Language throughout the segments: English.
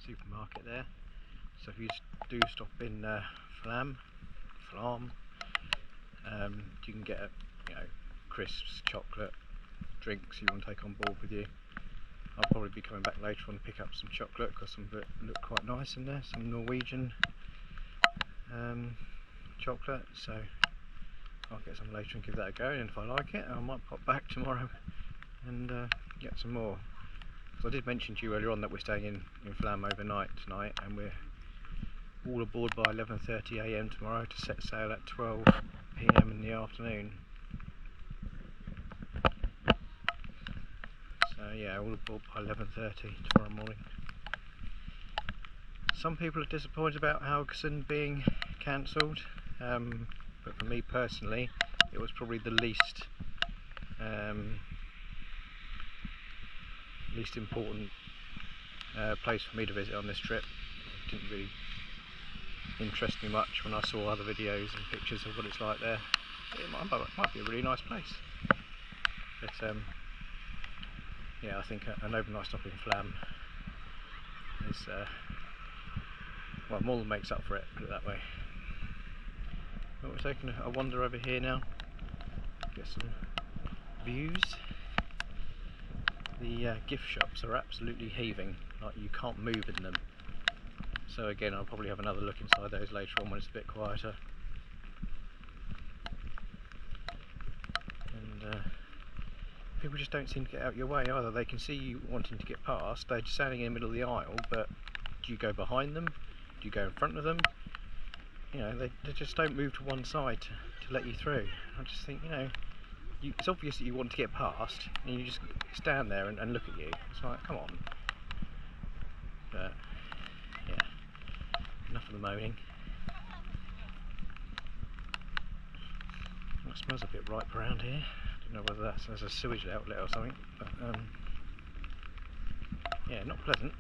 supermarket there. So if you do stop in Flåm, you can get crisps, chocolate, drinks you want to take on board with you. I'll probably be coming back later on to pick up some chocolate because some of it look quite nice in there, some Norwegian chocolate, so I'll get some later and give that a go, and if I like it I might pop back tomorrow and get some more. So I did mention to you earlier on that we're staying in Flåm overnight tonight, and we're all aboard by 11:30 AM tomorrow to set sail at 12 PM in the afternoon. So yeah, all aboard by 11:30 tomorrow morning. Some people are disappointed about Haugesund being cancelled, but for me personally it was probably the least important place for me to visit on this trip. It didn't really interest me much when I saw other videos and pictures of what it's like there. It might be a really nice place, but yeah, I think an overnight stop in Flåm is well, more than makes up for it, put it that way. But we're taking a wander over here now, get some views. The gift shops are absolutely heaving, like you can't move in them. So again, I'll probably have another look inside those later on when it's a bit quieter. And people just don't seem to get out your way either. They can see you wanting to get past, they're just standing in the middle of the aisle, but do you go behind them? Do you go in front of them? You know, they just don't move to one side to let you through. I just think, it's obvious that you want to get past, and you just stand there and look at you. It's like, come on. But yeah, enough of the moaning. It smells a bit ripe around here. I don't know whether that's as a sewage outlet or something, but yeah, not pleasant.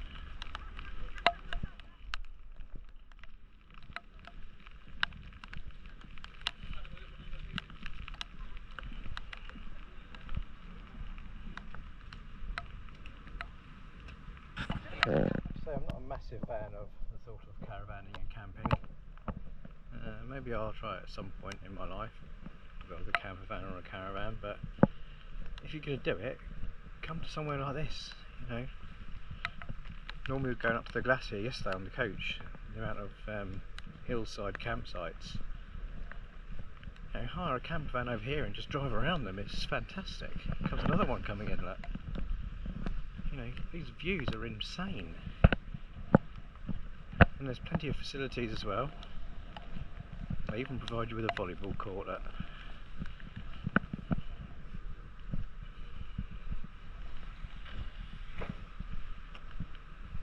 So I'm not a massive fan of the thought of caravanning and camping. Maybe I'll try it at some point in my life, with a camper van or a caravan, but if you're going to do it, come to somewhere like this. Normally we're going up to the glacier yesterday on the coach, the amount of hillside campsites. Hire a camper van over here and just drive around them, it's fantastic. Comes another one coming in, look. These views are insane. And there's plenty of facilities as well. They even provide you with a volleyball court. Look.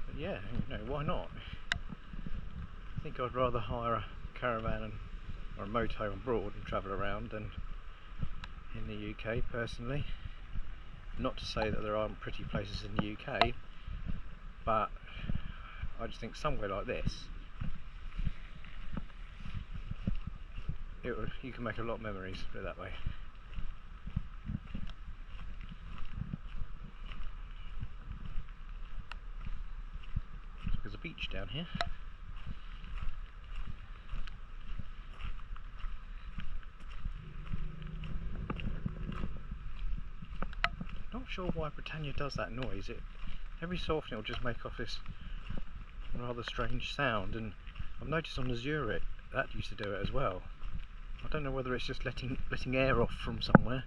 But yeah, why not? I think I'd rather hire a caravan or a motorhome abroad and travel around than in the UK personally. Not to say that there aren't pretty places in the UK, but I just think somewhere like this, you can make a lot of memories, put it that way. There's a beach down here. Not sure why Britannia does that noise. Every so often it'll just make off this rather strange sound, and I've noticed on the Zurich that used to do it as well. I don't know whether it's just letting air off from somewhere.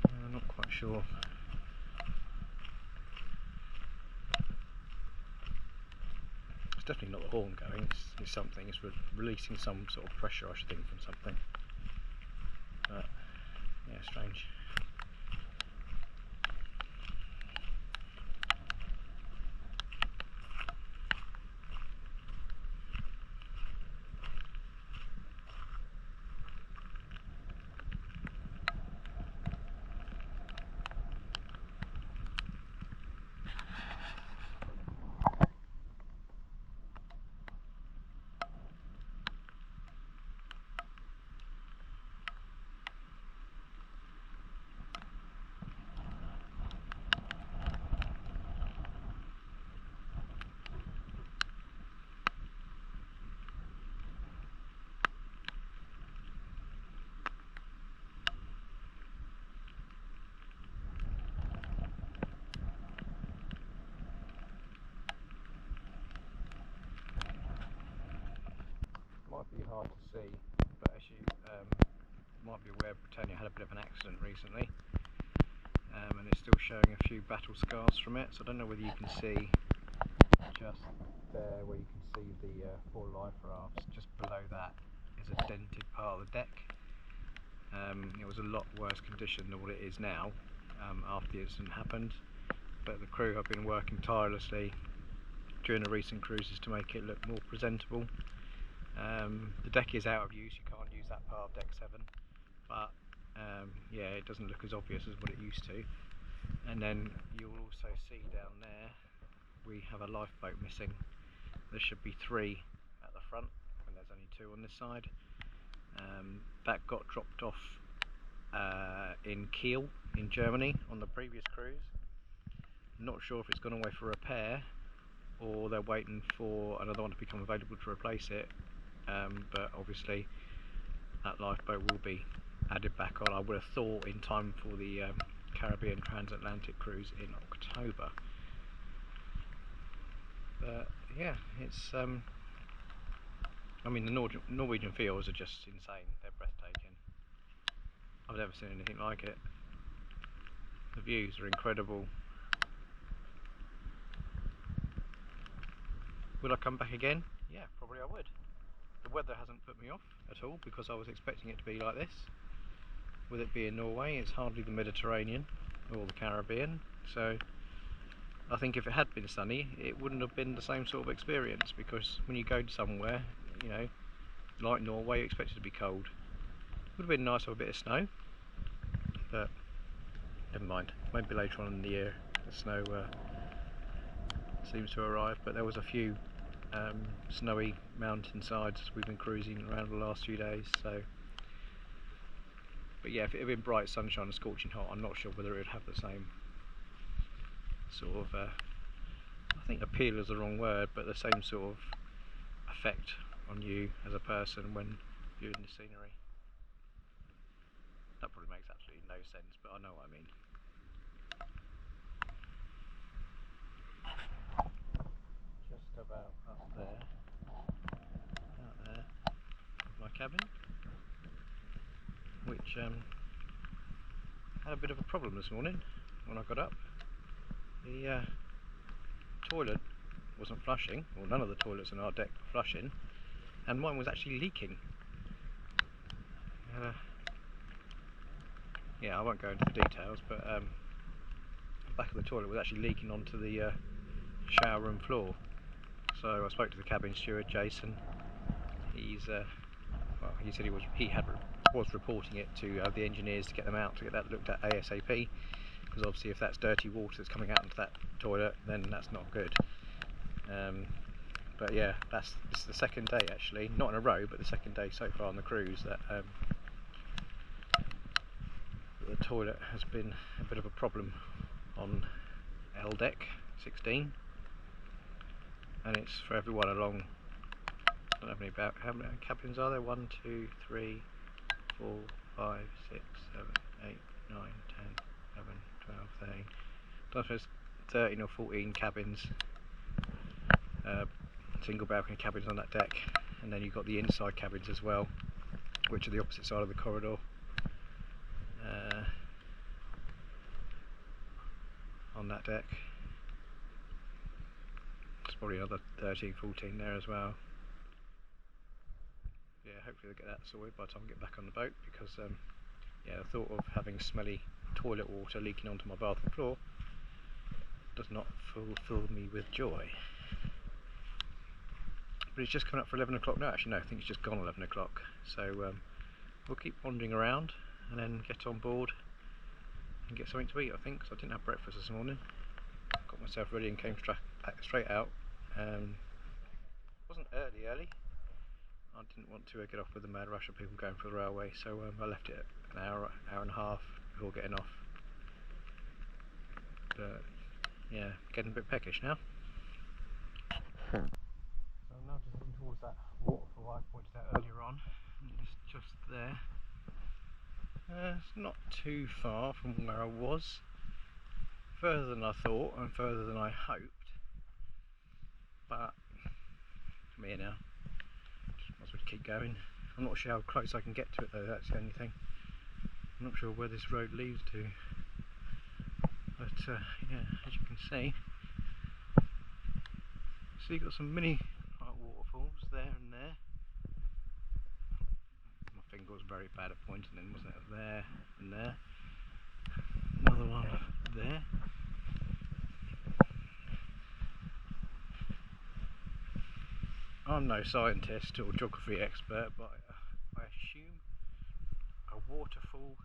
I'm not quite sure. It's definitely not the horn going. It's something. It's releasing some sort of pressure, I should think, from something. But yeah, strange. be hard to see, but as you might be aware, Britannia had a bit of an accident recently, and it's still showing a few battle scars from it, so I don't know whether you can see just there where you can see the 4 life rafts. Just below that is a dented part of the deck. It was a lot worse condition than what it is now after the incident happened, but the crew have been working tirelessly during the recent cruises to make it look more presentable. The deck is out of use, you can't use that part of deck 7, but yeah, it doesn't look as obvious as what it used to. And then you'll also see down there we have a lifeboat missing. There should be 3 at the front when there's only 2 on this side. That got dropped off in Kiel in Germany on the previous cruise. I'm not sure if it's gone away for repair or they're waiting for another one to become available to replace it, but obviously that lifeboat will be added back on, I would have thought, in time for the Caribbean transatlantic cruise in October. But yeah, it's I mean, the Norwegian Fjords are just insane, they're breathtaking. I've never seen anything like it. The views are incredible. Would I come back again? Yeah, probably I would. The weather hasn't put me off at all, because I was expecting it to be like this. With it being Norway, it's hardly the Mediterranean or the Caribbean, so I think if it had been sunny it wouldn't have been the same sort of experience, because when you go somewhere, you know, like Norway, you expect it to be cold. Would have been nice with a bit of snow, but never mind, maybe later on in the year the snow seems to arrive. But there was a few snowy mountainsides we've been cruising around the last few days, so. But yeah, if it had been bright sunshine and scorching hot, I'm not sure whether it would have the same sort of, I think appeal is the wrong word, but the same sort of effect on you as a person when viewing the scenery. That probably makes absolutely no sense, but I know what I mean. Just about up there, out there, my cabin, which had a bit of a problem this morning when I got up. The toilet wasn't flushing, or none of the toilets on our deck were flushing, and mine was actually leaking. Yeah, I won't go into the details, but the back of the toilet was actually leaking onto the shower room floor. So I spoke to the cabin steward, Jason. He's well, he said was reporting it to the engineers to get them out to get that looked at ASAP, because obviously if that's dirty water that's coming out into that toilet, then that's not good. But yeah, this is the second day actually, not in a row, but the second day so far on the cruise that the toilet has been a bit of a problem on L deck 16, and it's for everyone along. I don't know how many cabins are there? 1, 2, 3, 4, 5, 6, 7, 8, 9, 10, 11, 12, 13. I don't know if there's 13 or 14 cabins, single balcony cabins on that deck, and then you've got the inside cabins as well, which are the opposite side of the corridor. On that deck. There's probably another 13, 14 there as well. Yeah, hopefully they'll get that sorted by the time we get back on the boat, because yeah, the thought of having smelly toilet water leaking onto my bathroom floor does not fill me with joy. But it's just coming up for 11 o'clock now. Actually no, I think it's just gone 11 o'clock, so we'll keep wandering around and then get on board and get something to eat, I think, because I didn't have breakfast this morning. Got myself ready and came straight out. Wasn't early. I didn't want to get off with the mad rush of people going for the railway, so I left it an hour and a half before getting off. But yeah, getting a bit peckish now. So I'm now just heading towards that waterfall I pointed out earlier on. It's just there. It's not too far from where I was. Further than I thought and further than I hoped. But I'm here now. Just might as well keep going. I'm not sure how close I can get to it though, that's the only thing. I'm not sure where this road leads to. But yeah, as you can see, so you've got some mini waterfalls there and there. My finger was very bad at pointing them, wasn't it? There and there. Another one there. I'm no scientist or geography expert, but I assume a waterfall,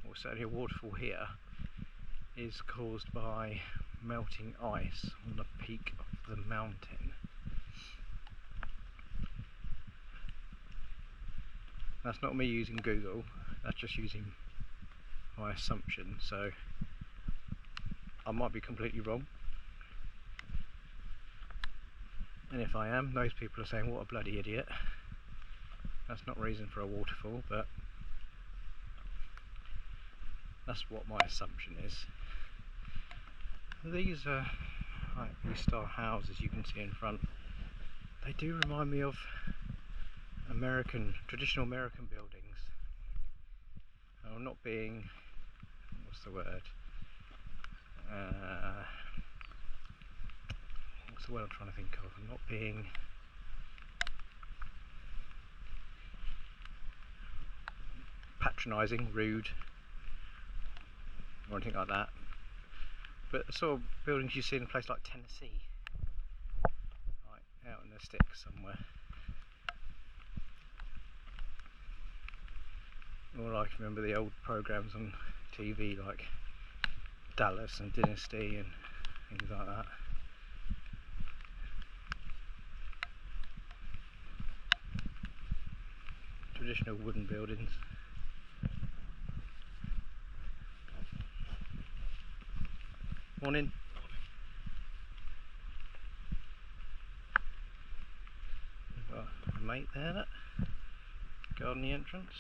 or certainly a waterfall here, is caused by melting ice on the peak of the mountain. That's not me using Google, that's just using my assumption, so I might be completely wrong. And if I am, those people are saying what a bloody idiot. That's not reason for a waterfall, but that's what my assumption is. These are like these style houses you can see in front. They do remind me of traditional American buildings. I'm not being, what's the word? What's the word I'm trying to think of? I'm not being patronising, rude, or anything like that. But the sort of buildings you see in a place like Tennessee, like out in the sticks somewhere. Or I can remember the old programmes on TV like Dallas and Dynasty and things like that. Traditional wooden buildings. Morning. We've got a mate there, look. Guarding the entrance.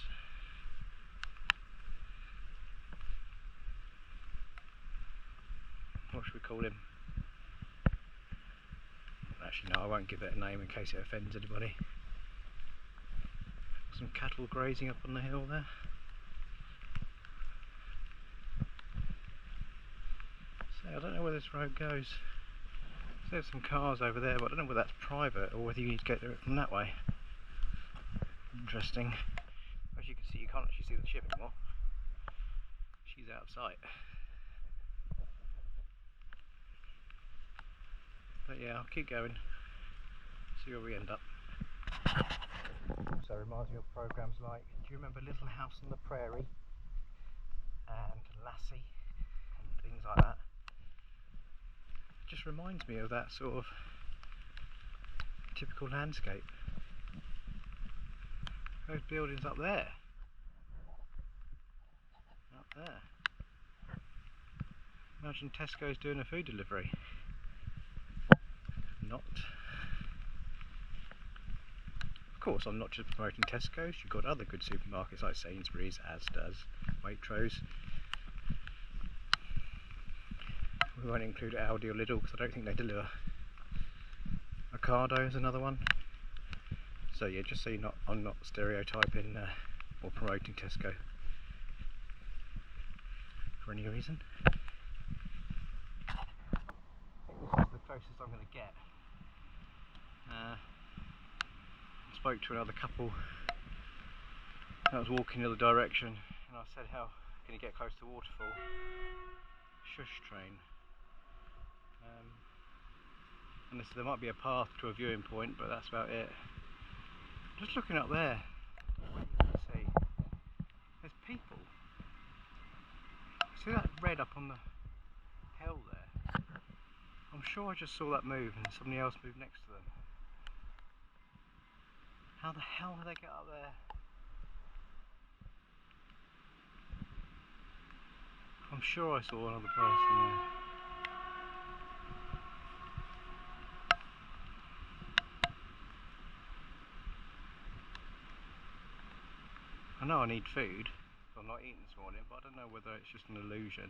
What should we call him? Actually no, I won't give it a name in case it offends anybody. Some cattle grazing up on the hill there. So I don't know where this road goes. So there's some cars over there, but I don't know whether that's private or whether you need to get to it from that way. Interesting. As you can see, you can't actually see the ship anymore. She's out of sight. But yeah, I'll keep going, see where we end up. So it reminds me of programmes like, do you remember Little House on the Prairie and Lassie and things like that? It just reminds me of that sort of typical landscape. Those buildings up there. Up there. Imagine Tesco's doing a food delivery. Not. Of course, I'm not just promoting Tesco's, you've got other good supermarkets like Sainsbury's, Asda's, Waitrose. We won't include Aldi or Lidl because I don't think they deliver. Ocado is another one. So yeah, just so I'm not stereotyping or promoting Tesco for any reason. I think this is the closest I'm going to get. I spoke to another couple that was walking the other direction and I said, how can you get close to the waterfall? Shush train. And they said there might be a path to a viewing point, but that's about it. Just looking up there, what you can see, there's people. See that red up on the hill there? I'm sure I just saw that move and somebody else moved next to them. How the hell did they get up there? I'm sure I saw another person there. I know I need food, so I'm not eating this morning, but I don't know whether it's just an illusion.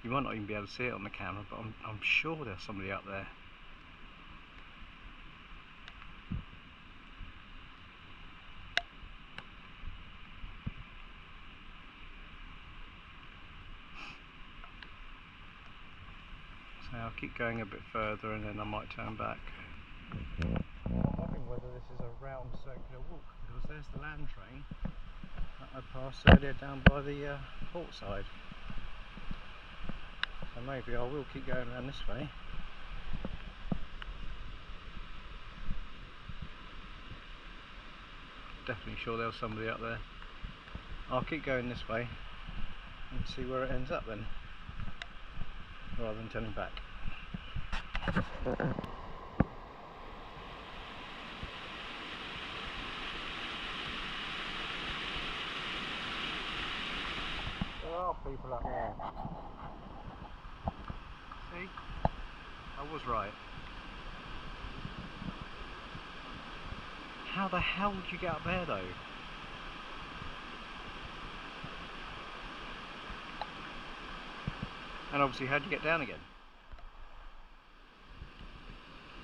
You might not even be able to see it on the camera, but I'm sure there's somebody up there. So I'll keep going a bit further and then I might turn back. I'm wondering whether this is a round circular walk, because there's the land train that I passed earlier down by the port side. So maybe I will keep going around this way. Definitely sure there was somebody up there. I'll keep going this way and see where it ends up then, rather than turning back. There are people up there. See? I was right. How the hell did you get up there though? And obviously, how did you get down again?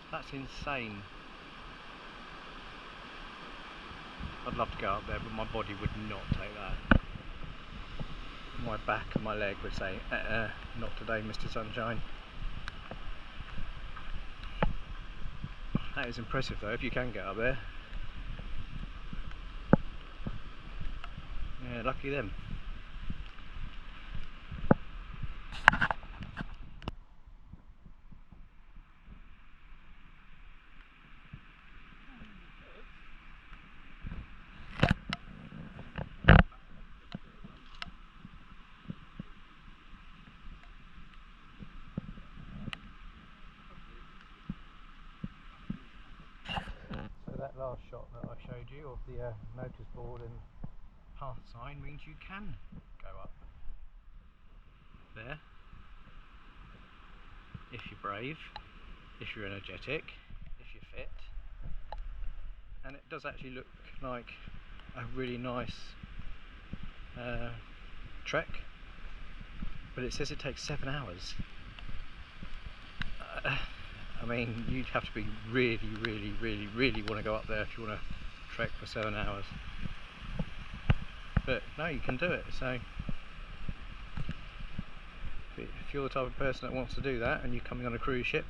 That's insane. I'd love to go up there, but my body would not take that. My back and my leg would say, not today, Mr. Sunshine. That is impressive though, if you can get up there. Yeah, lucky them. So that last shot that I showed you of the notice board and path sign means you can go up there if you're brave, if you're energetic, if you're fit, and it does actually look like a really nice trek, but it says it takes 7 hours. I mean, you'd have to be really want to go up there if you want to trek for 7 hours. But no, you can do it. So if you're the type of person that wants to do that and you're coming on a cruise ship,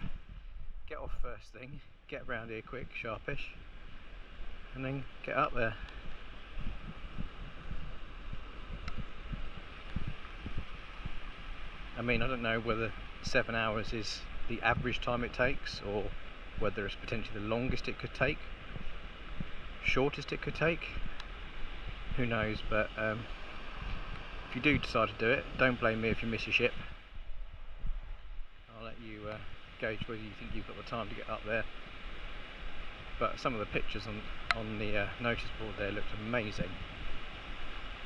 get off first thing, get around here quick, sharpish, and then get up there. I mean, I don't know whether 7 hours is the average time it takes, or whether it's potentially the longest it could take, shortest it could take, who knows. But if you do decide to do it, don't blame me if you miss your ship. I'll let you gauge whether you think you've got the time to get up there. But some of the pictures on the notice board there looked amazing,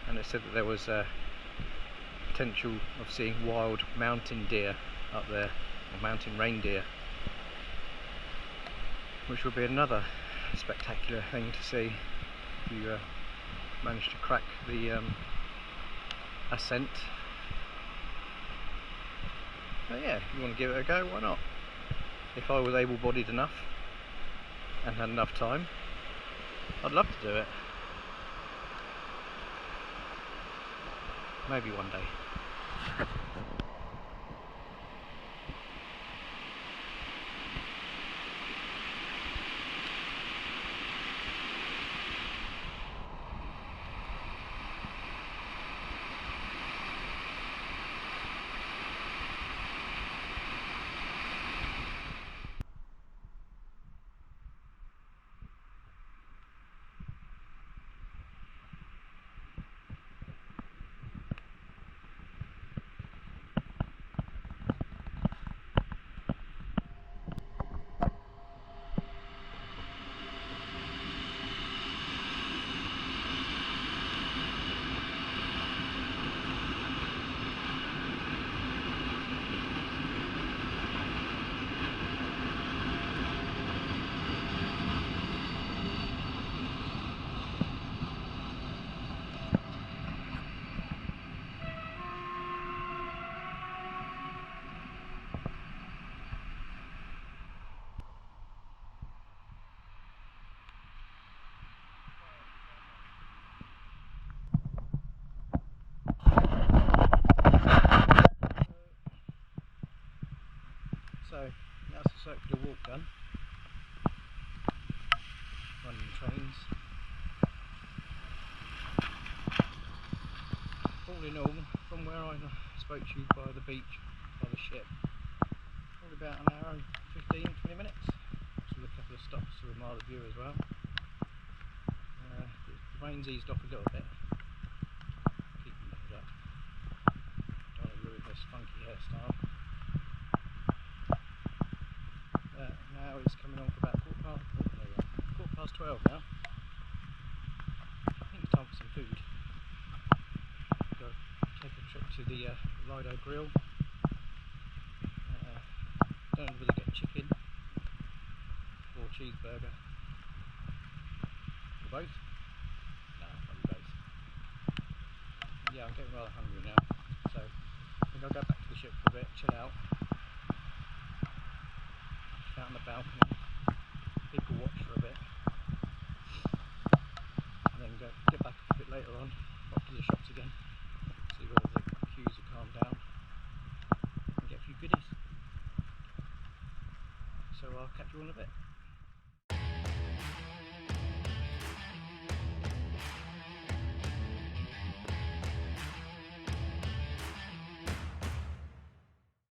and it said that there was potential of seeing wild mountain deer up there, or mountain reindeer, which would be another spectacular thing to see if you manage to crack the ascent. But yeah, if you want to give it a go, why not? If I was able-bodied enough and had enough time, I'd love to do it. Maybe one day. circular walk done, running trains. All in all, from where I spoke to you by the beach, by the ship, probably about an hour and 15-20 minutes, with a couple of stops to a mile of view as well. The rain's eased off a little bit. Keep it up. Don't want to ruin this funky hairstyle. Now it's coming on for about quarter past 12 now. I think it's time for some food. Go take a trip to the Lido Grill. Don't know whether to get chicken or cheeseburger. Or both? No, probably both. Yeah, I'm getting rather hungry now, so I think I'll go back to the ship for a bit, chill out. Out on the balcony, people watch for a bit, and then get back a bit later on, up to the shops again, see whether the queues have calmed down, and get a few goodies. So I'll catch you all in a bit.